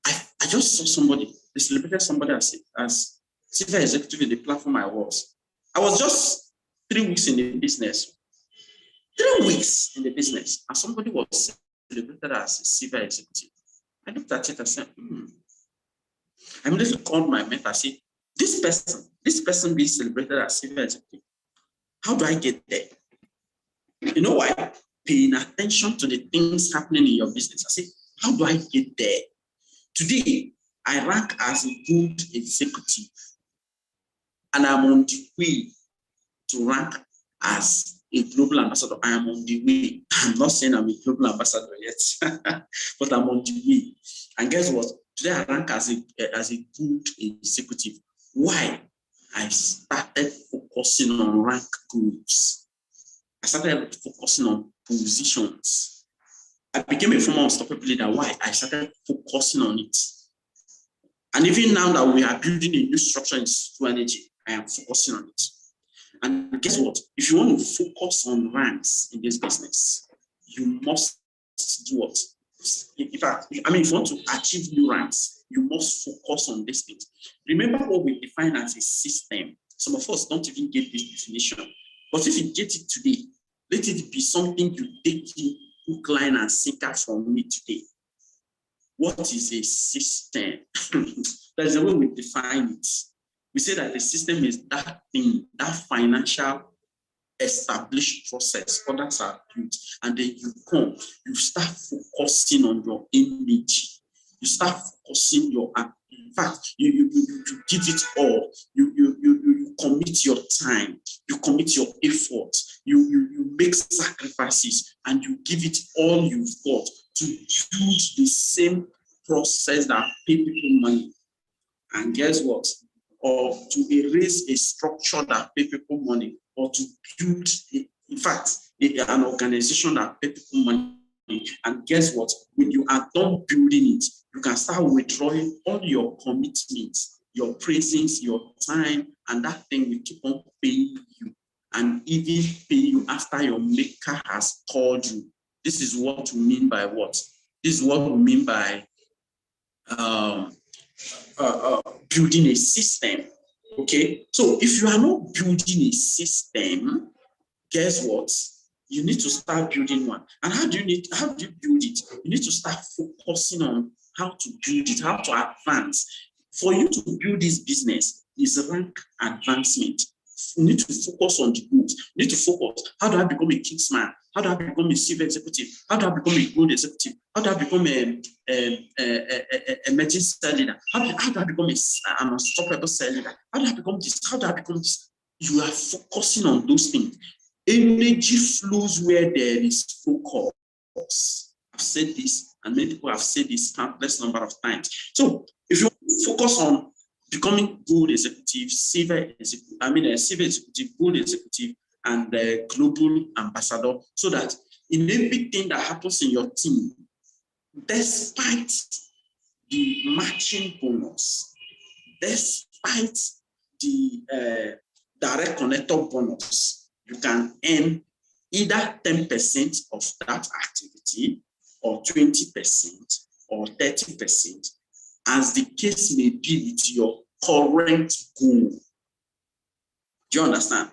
I just saw somebody, they celebrated somebody as senior executive in the platform I was. I was just 3 weeks in the business. 3 weeks in the business, and somebody was celebrated as a senior executive. I looked at it and said, I immediately called my mentor. I said, this person being celebrated as senior executive, how do I get there? You know why? Paying attention to the things happening in your business. I said, how do I get there? Today, I rank as a good executive, and I'm on the way to rank as a global ambassador. I am on the way. I'm not saying I'm a global ambassador yet, but I'm on the way. And guess what? Today, I rank as a good executive. Why? I started focusing on rank goals. I started focusing on positions. I became a former unstoppable leader. Why? I started focusing on it. And even now that we are building a new structure in Cisco Energy, I am focusing on it. And guess what? If you want to focus on ranks in this business, you must do what? In fact, I mean, if you want to achieve new ranks, you must focus on this thing. Remember what we define as a system. Some of us don't even get this definition. But if you get it today, let it be something you take in hook, line, and sinker from me today. What is a system? That's the way we define it. We say that the system is that thing, that financial established process, others are built, and then you start focusing on your image. You start focusing your, in fact, you give it all. You commit your time, you commit your effort, you make sacrifices, and you give it all you've got to build the same process that pay people money. And guess what? Or to erase a structure that pay people money, or to build, in fact, an organization that pay people money. And guess what? When you are done building it, you can start withdrawing all your commitments, your presence, your time, and that thing will keep on paying you, and even pay you after your maker has called you. This is what we mean by what? This is what we mean by building a system. Okay, so if you are not building a system, guess what? You need to start building one. And how do you build it? You need to start focusing on how to build it, how to advance. For you to build this business is rank advancement. You need to focus on the goals. You need to focus. How do I become a Kingsman? How do I become a chief executive? How do I become a gold executive? How do I become a emerging cell leader? How do I become an unstoppable cell leader? How do I become this? How do I become this? You are focusing on those things. Energy flows where there is focus. I've said this, and many people have said this countless number of times. So if you focus on becoming gold executive, silver executive, gold executive, and global ambassador, so that in everything that happens in your team, despite the matching bonus, despite the direct connector bonus, you can earn either 10% of that activity, or 20%, or 30%, as the case may be with your current goal. Do you understand?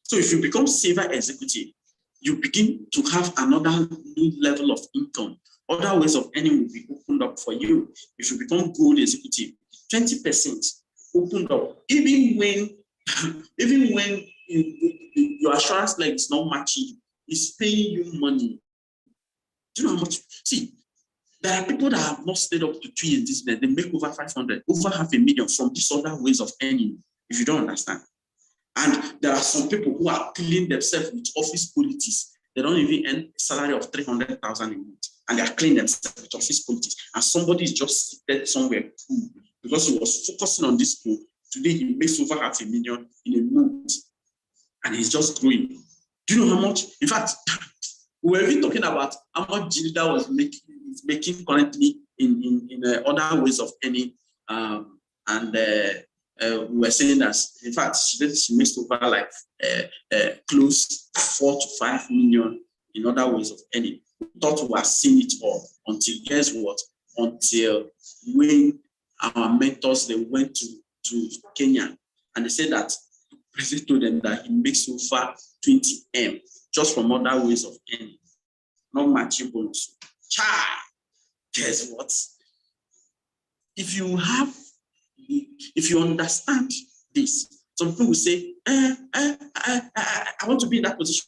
So if you become silver executive, you begin to have another new level of income. Other ways of earning will be opened up for you. If you become gold executive, 20% opened up. Even when your assurance leg is not matching, it's paying you money. Do you know how much? See, there are people that have not stayed up to 2 years this business. They make over 500, over $500,000 from these other ways of earning, if you don't understand. And there are some people who are killing themselves with office politics. They don't even earn a salary of 300,000 a month, and they are killing themselves with office politics. And somebody is just seated somewhere because he was focusing on this goal. Today he makes over $500,000 in a month, and he's just growing. Do you know how much? In fact, we were even talking about how much Jilda was making currently in other ways of earning, and we were saying that, in fact, she makes over like close 4 to 5 million in other ways of earning. We thought we were seeing it all until, guess what? Until when our mentors, they went to Kenya, and they said that the president told them that he makes over 20 M just from other ways of earning, not matching bonus. Guess what? If you understand this, some people will say, I want to be in that position.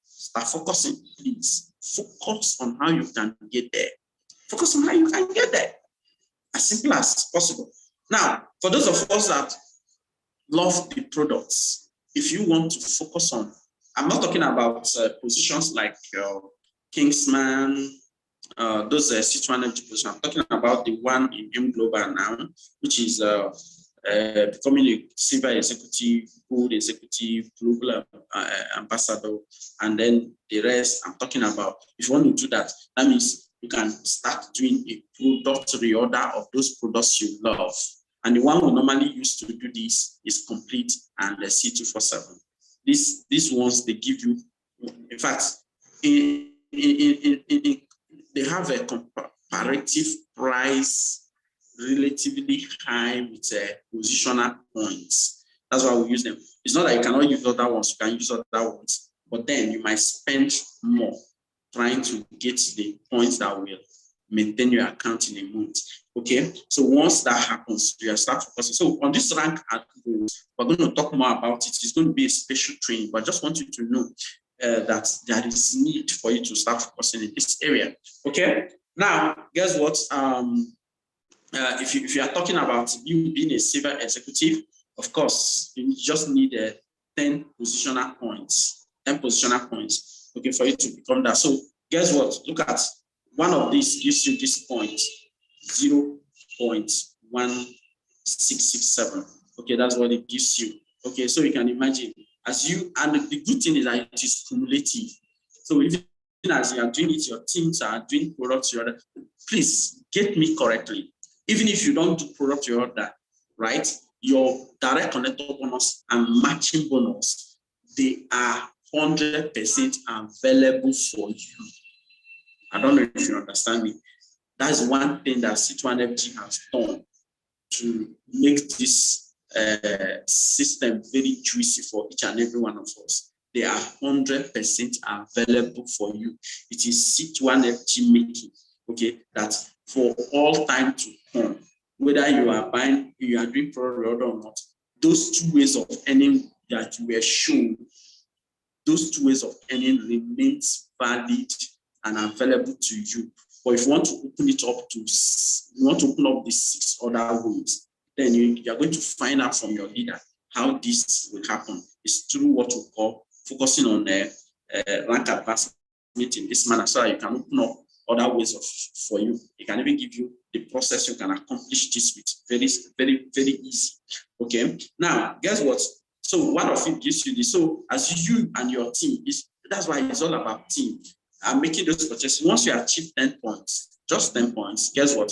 Start focusing, please. Focus on how you can get there. Focus on how you can get there. As simple as possible. Now, for those of us that love the products, if you want to focus on, I'm not talking about positions like Kingsman, those C2 energy positions. I'm talking about the one in M Global now, which is becoming a silver executive, gold executive, global ambassador, and then the rest. I'm talking about, if you want to do that, that means you can start doing a product reorder of those products you love. And the one we normally use to do this is Complete and the C247. these ones, they give you, in fact, they have a comparative price relatively high with positional points. That's why we use them. It's not that you cannot use other ones, you can use other ones, but then you might spend more trying to get the points that will maintain your account in a month. Okay, so once that happens, you start focusing. So on this rank, we're going to talk more about it. It's going to be a special training, but I just want you to know that there is need for you to start focusing in this area. Okay, now guess what? If you are talking about you being a civil executive, of course, you just need 10 positional points. 10 positional points, okay, for you to become that. So guess what? Look at one of these gives you this point, 0.1667. Okay, that's what it gives you. Okay, so you can imagine as you, and the good thing is that it is cumulative. So even as you are doing it, your teams are doing products you order. Please get me correctly. Even if you don't do product you order, right? Your direct connector bonus and matching bonus, they are 100% available for you. I don't know if you understand me. That's one thing that C2FG has done to make this system very juicy for each and every one of us. They are 100% available for you. It is C2FG making, okay, that for all time to come, whether you are buying, you are doing product or not, those two ways of earning that you were shown, those two ways of earning remains valid and available to you. But if you want to open it up to, you want to open up the 6 other ways, then you are going to find out from your leader how this will happen. It's through what we call focusing on rank advancement in this manner, so that you can open up other ways for you. It can even give you the process you can accomplish this with. Very, very, very easy. Okay. Now, guess what? So one of it gives you this. So as you and your team, that's why it's all about team. And making those purchases. Once you achieve 10 points, just 10 points, guess what?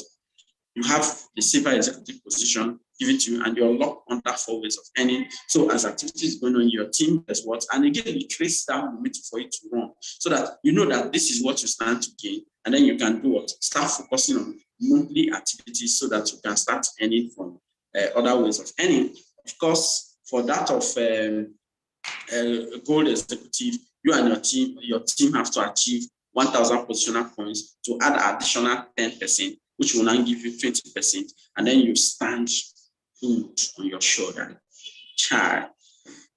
You have the silver executive position given to you, and you're locked under 4 ways of earning. So as activities going on in your team, guess what? And again, it creates that momentum for you to run, so that you know that this is what you stand to gain. And then you can do what? Start focusing on monthly activities so that you can start earning from other ways of earning. Of course, for that of gold executive, you and your team have to achieve 1,000 positional points to add additional 10%, which will now give you 20%, and then you stand good on your shoulder. Child,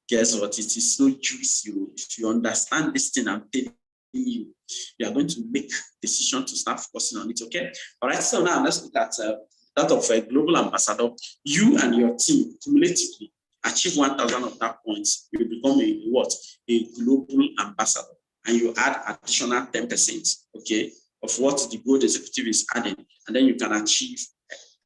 guess what? It is so juicy. If you understand this thing I'm telling you, you are going to make decision to start focusing on it. Okay. All right. So now let's look at that of a global ambassador. You and your team cumulatively achieve 1,000 of that points, you will become a what? A global ambassador, and you add additional 10%, okay, of what the gold executive is adding, and then you can achieve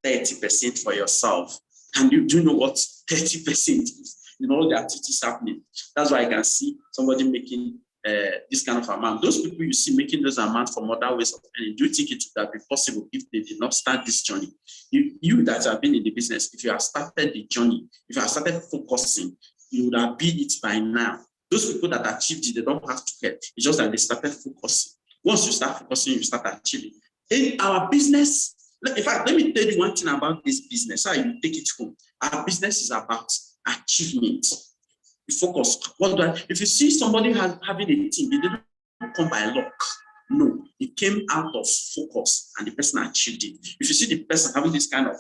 30% for yourself. And you do know what 30% is in all the activities happening. That's why I can see somebody making this kind of amount. Those people you see making those amounts from other ways of earning, do you think it would have been possible if they did not start this journey? You that have been in the business, if you have started the journey, if you have started focusing, you would have been it by now. Those people that achieved it, they don't have to get. It's just that they started focusing. Once you start focusing, you start achieving. In our business, in fact, let me tell you one thing about this business, how you take it home. Our business is about achievement. You focus. If you see somebody having a team, it didn't come by luck. No, it came out of focus, and the person achieved it. If you see the person having this kind of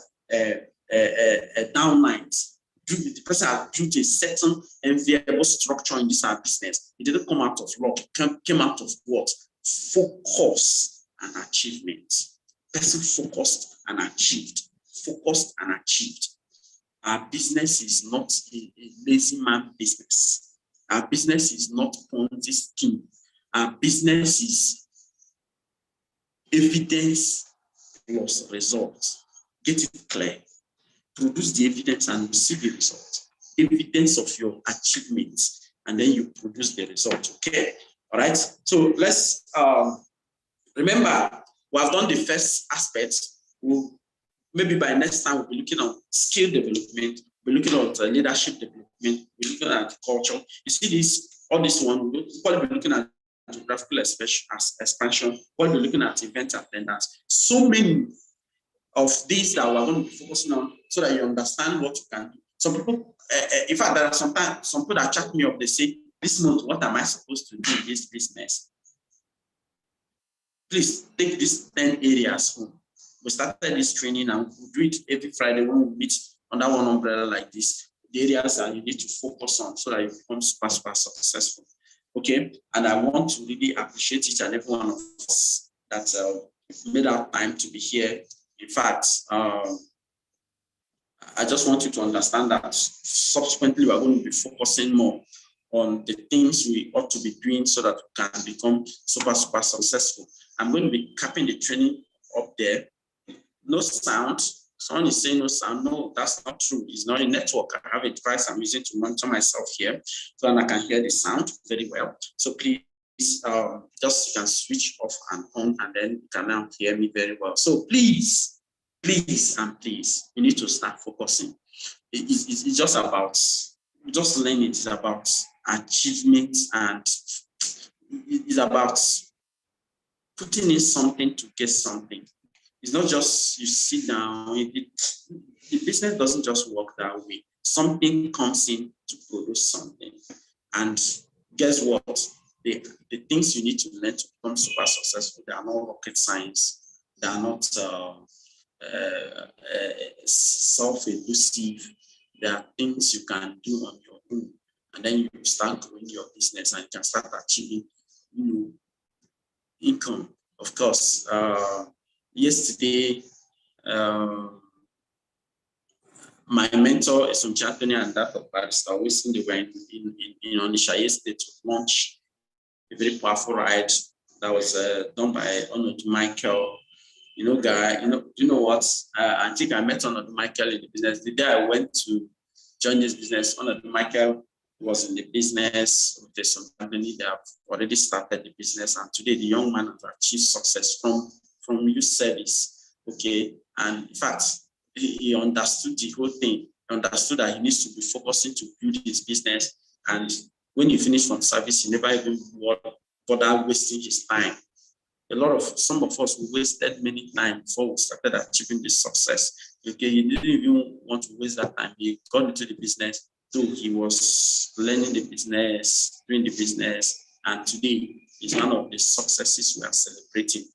down nights, the person has built a certain enviable structure in this business. It didn't come out of luck. It came out of what? Focus and achievement. Person focused and achieved. Focused and achieved. Our business is not a lazy man business. Our business is not Ponzi scheme. Our business is evidence plus results. Get it clear. Produce the evidence and receive the result. Evidence of your achievements, and then you produce the result. Okay. All right. So let's remember, we have done the first aspect. Maybe by next time we'll be looking at skill development. we're looking at leadership development, we're looking at culture. You see this, all this one, we'll probably be looking at geographical expansion, we'll be looking at event attendance. So many of these that we're going to be focusing on so that you understand what you can do. Some people, in fact, there are sometimes some people that chat me up, they say, this month, what am I supposed to do in this business? Please take these 10 areas home. We started this training and we do it every Friday when we meet under one umbrella like this. The areas that you need to focus on so that you become super successful. Okay, and I want to really appreciate each and every one of us that made our time to be here. In fact, I just want you to understand that subsequently we're going to be focusing more on the things we ought to be doing so that we can become super successful. I'm going to be capping the training up there. No sound. Someone is saying no sound. No, that's not true. It's not a network. I have a device I'm using to monitor myself here so that I can hear the sound very well. So please just you can switch off and on and then you can now hear me very well. So please, you need to start focusing. It's just about, just learning. It's about achievement and it's about putting in something to get something. It's not just you sit down. The business doesn't just work that way. Something comes in to produce something. And guess what? The things you need to learn to become super successful, they are not rocket science. They are not self-elusive. There are things you can do on your own. And then you start growing your business and you can start achieving income. Of course, yesterday, my mentor, Esomchi Anthony, and that of Barrister Wilson, they were in Onitsha yesterday to launch a very powerful ride that was done by Honored Michael. Guy, you know what? I think I met Honored Michael in the business. The day I went to join this business, Honored Michael was in the business with the company. They have already started the business, and today the young man has achieved success from youth service. Okay, and in fact, he understood the whole thing. He understood that he needs to be focusing to build his business, and when he finished from service, he never even bothered wasting his time. Some of us, we wasted many time before we started achieving this success. Okay, he didn't even want to waste that time. He got into the business. So he was learning the business, doing the business, and today is one of the successes we are celebrating.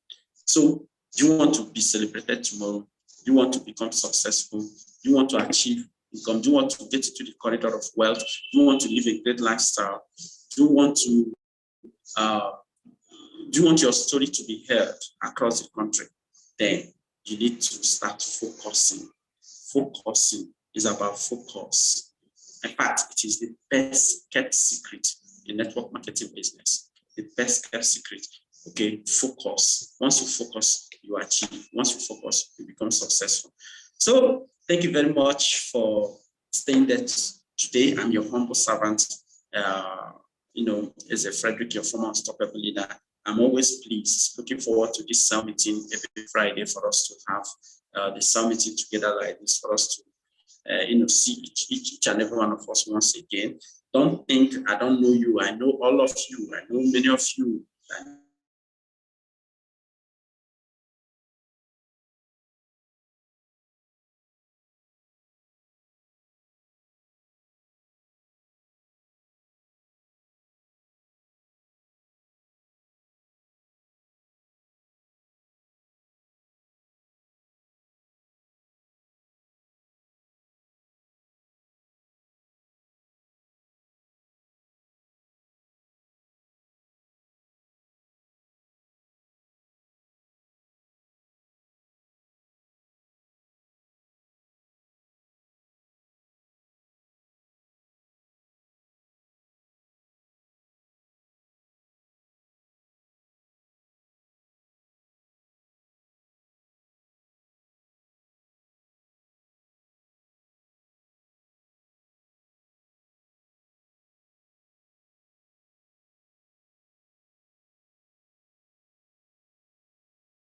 So do you want to be celebrated tomorrow? Do you want to become successful? Do you want to achieve income? Do you want to get into the corridor of wealth? Do you want to live a great lifestyle? Do you want your story to be heard across the country? Then you need to start focusing. Focusing is about focus. In fact, it is the best kept secret in network marketing business. The best kept secret. Okay, focus. Once you focus, you achieve. Once you focus, you become successful. So thank you very much for staying there today. I'm your humble servant. As a Frederick, your former unstoppable leader. I'm always pleased, looking forward to this cell meeting every Friday for us to have the cell meeting together like this, for us to see each and every one of us once again. Don't think I don't know you. I know all of you. I know many of you.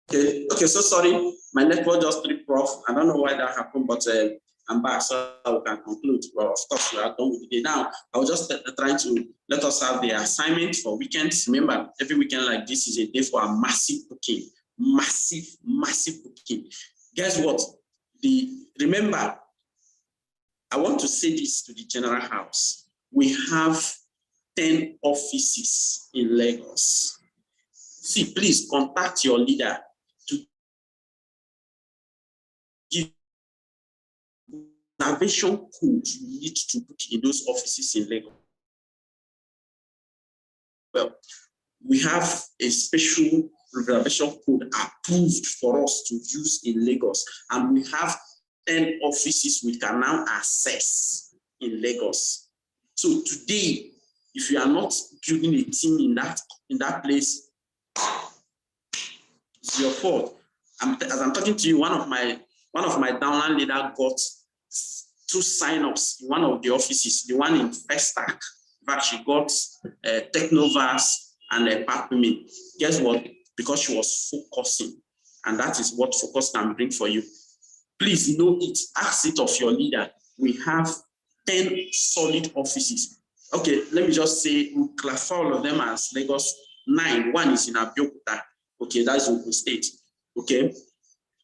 Okay, so sorry, my network just tripped off. I don't know why that happened, but I'm back so we can conclude. Well, of course, we are done with the day. Now, I was just trying to let us have the assignment for weekends. Remember, every weekend like this is a day for a massive booking. Massive booking. Guess what? Remember, I want to say this to the general house. We have 10 offices in Lagos. See, please contact your leader to give reservation code you need to book in those offices in Lagos. Well, we have a special reservation code approved for us to use in Lagos, and we have 10 offices we can now access in Lagos. So today, if you are not building a team in that place, it's your fault. As I'm talking to you, one of my downline leader got 2 sign-ups in one of the offices, the one in Festac. In fact, she got Technovas and a Papimi. Guess what? Because she was focusing, and that is what focus can bring for you. Please know it. Ask it of your leader. We have 10 solid offices. Okay, let me just say, we classify all of them as Lagos. 9. One is in Abeokuta. Okay, that's Ogun State. Okay,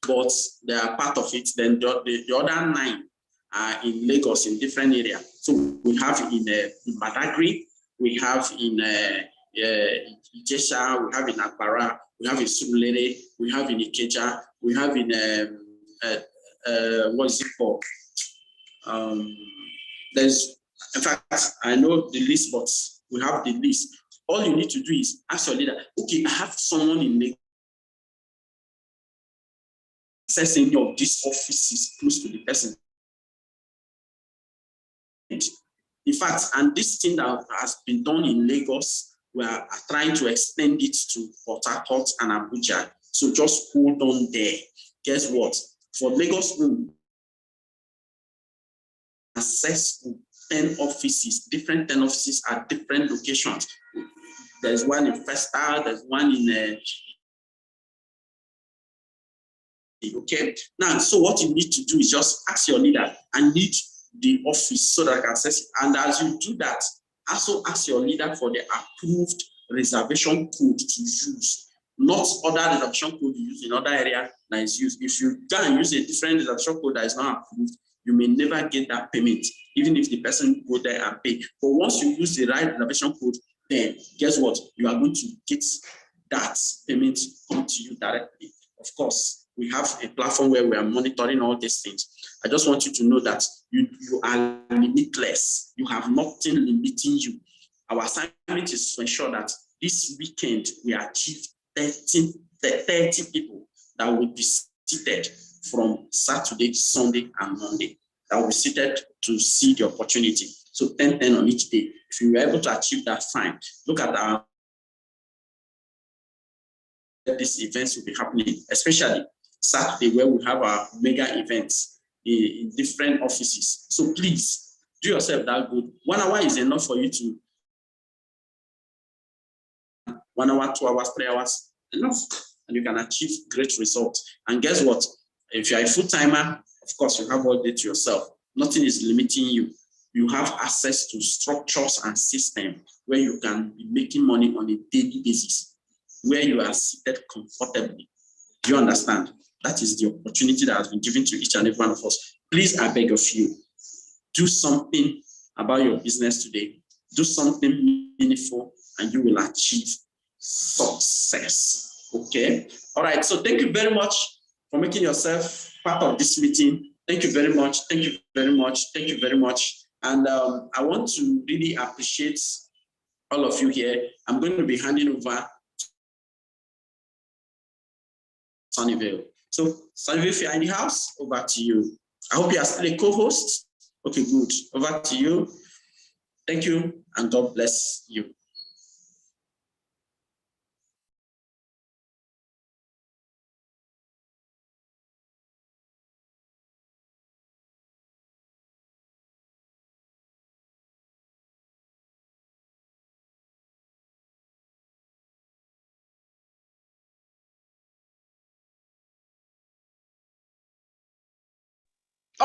but they are part of it. Then the other 9 are in Lagos in different areas. So we have in Badagry, we have in Ijesha, we have in Akbara, we have in Surulere, we have in Ikeja, we have in what is it called? In fact, I know the list, but we have the list. All you need to do is ask your leader, okay, I have someone in Lagos. Access any of these offices close to the person. In fact, and this thing that has been done in Lagos, we are trying to extend it to Port Harcourt and Abuja. So just hold on there. Guess what? For Lagos, access 10 offices, different 10 offices at different locations. There's one in Festa, there's one in okay. Now, so what you need to do is just ask your leader, I need the office so that I can access it. And as you do that, also ask your leader for the approved reservation code to use, not other reservation code you use in other area that is used. If you can use a different reservation code that is not approved, you may never get that payment, even if the person go there and pay. But once you use the right reservation code, then guess what? You are going to get that payment come to you directly. Of course, we have a platform where we are monitoring all these things. I just want you to know that you are limitless. You have nothing limiting you. Our assignment is to ensure that this weekend we achieve 30 people that will be seated from Saturday, Sunday, and Monday. That will be seated to see the opportunity. So 10 on each day. If you were able to achieve that, fine. Look at our these events will be happening, especially Saturday, where we have our mega events in different offices. So please do yourself that good. 1 hour is enough for you to 1 hour, 2 hours, 3 hours, enough, and you can achieve great results. And guess what? If you're a full-timer, of course, you have all day to yourself. Nothing is limiting you. You have access to structures and systems where you can be making money on a daily basis, where you are seated comfortably. Do you understand? That is the opportunity that has been given to each and every one of us. Please, I beg of you, do something about your business today. Do something meaningful, and you will achieve success. Okay? All right. So thank you very much for making yourself part of this meeting. Thank you very much. Thank you very much. Thank you very much. And I want to really appreciate all of you here. I'm going to be handing over Sunnyvale. So Sunnyvale, if you're in the house, over to you. I hope you are still a co-host. Okay, good. Over to you. Thank you, and God bless you.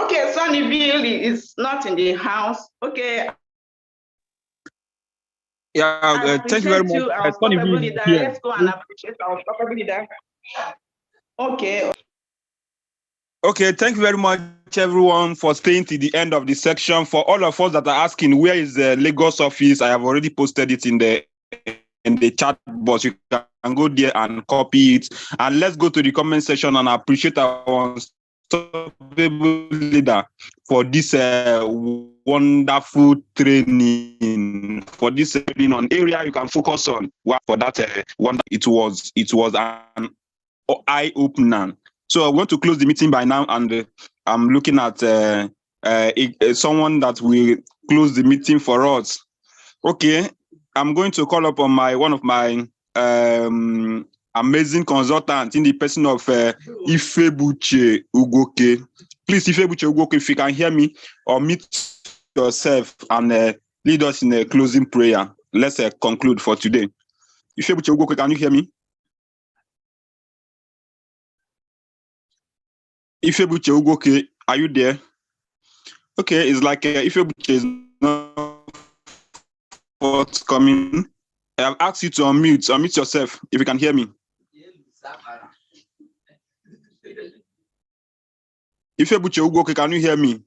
Okay, Sunnyville is not in the house. Okay. Yeah, thank you very much. Our unstoppable leader. Let's go and appreciate our unstoppable leader. Okay. Okay, thank you very much, everyone, for staying to the end of the section. For all of us that are asking, where is the Lagos office? I have already posted it in the chat box. You can go there and copy it. And let's go to the comment section and appreciate our unstoppable leader for this wonderful training. For this training on area you can focus on. For that wonder, it was an eye opener. So I want to close the meeting by now, and I'm looking at someone that will close the meeting for us. Okay, I'm going to call up on one of my amazing consultants in the person of Ifebuche Ugoke. Please, Ifebuche Ugoke, if you can hear me, unmute yourself and lead us in a closing prayer. Let's conclude for today. Ifebuche Ugoke, can you hear me? Ifebuche Ugoke, are you there? Okay, it's like Ifebuche is not forthcoming. I have asked you to unmute yourself if you can hear me. Ifebuche Ugoke, can you hear me?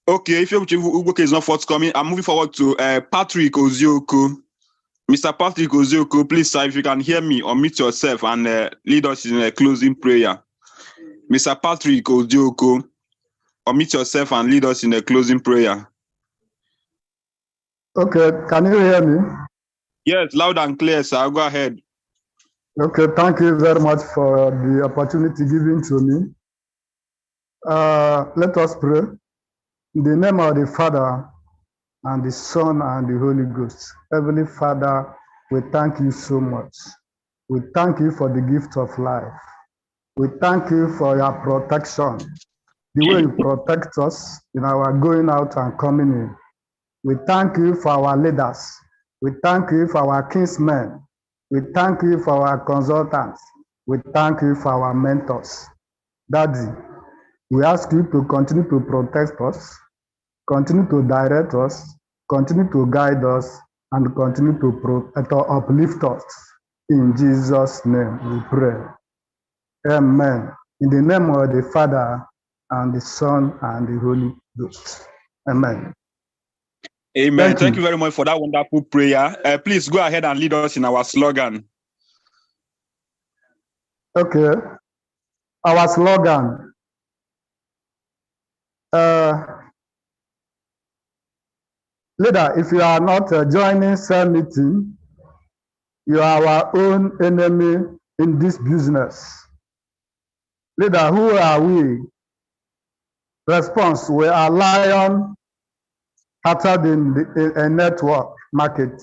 Okay, Ifebuche Ugoke is not forthcoming. I'm moving forward to Patrick Ozioko. Mr. Patrick Ozioko, please, sir, if you can hear me, unmute yourself and lead us in a closing prayer. Mr. Patrick Ozioko, unmute yourself and lead us in a closing prayer. Okay, can you hear me? Yes, loud and clear, sir. Go ahead. Okay, thank you very much for the opportunity given to me. Let us pray. In the name of the Father, and the Son, and the Holy Ghost. Heavenly Father, we thank you so much. We thank you for the gift of life. We thank you for your protection, the way you protect us in our going out and coming in. We thank you for our leaders. We thank you for our kinsmen. We thank you for our consultants. We thank you for our mentors. Daddy, we ask you to continue to protect us, continue to direct us, continue to guide us, and continue to uplift us. In Jesus' name we pray. Amen. In the name of the Father, and the Son, and the Holy Ghost. Amen. Amen. Thank you very much for that wonderful prayer. Please go ahead and lead us in our slogan. Okay. Our slogan. Leader, if you are not joining cell meeting, you are our own enemy in this business. Leader, who are we? Response, we are Lion Hearted in a network marketing.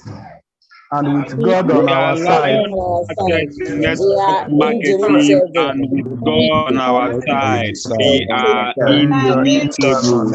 And with God on our side, network marketing, and with God on our side, we are indomitable.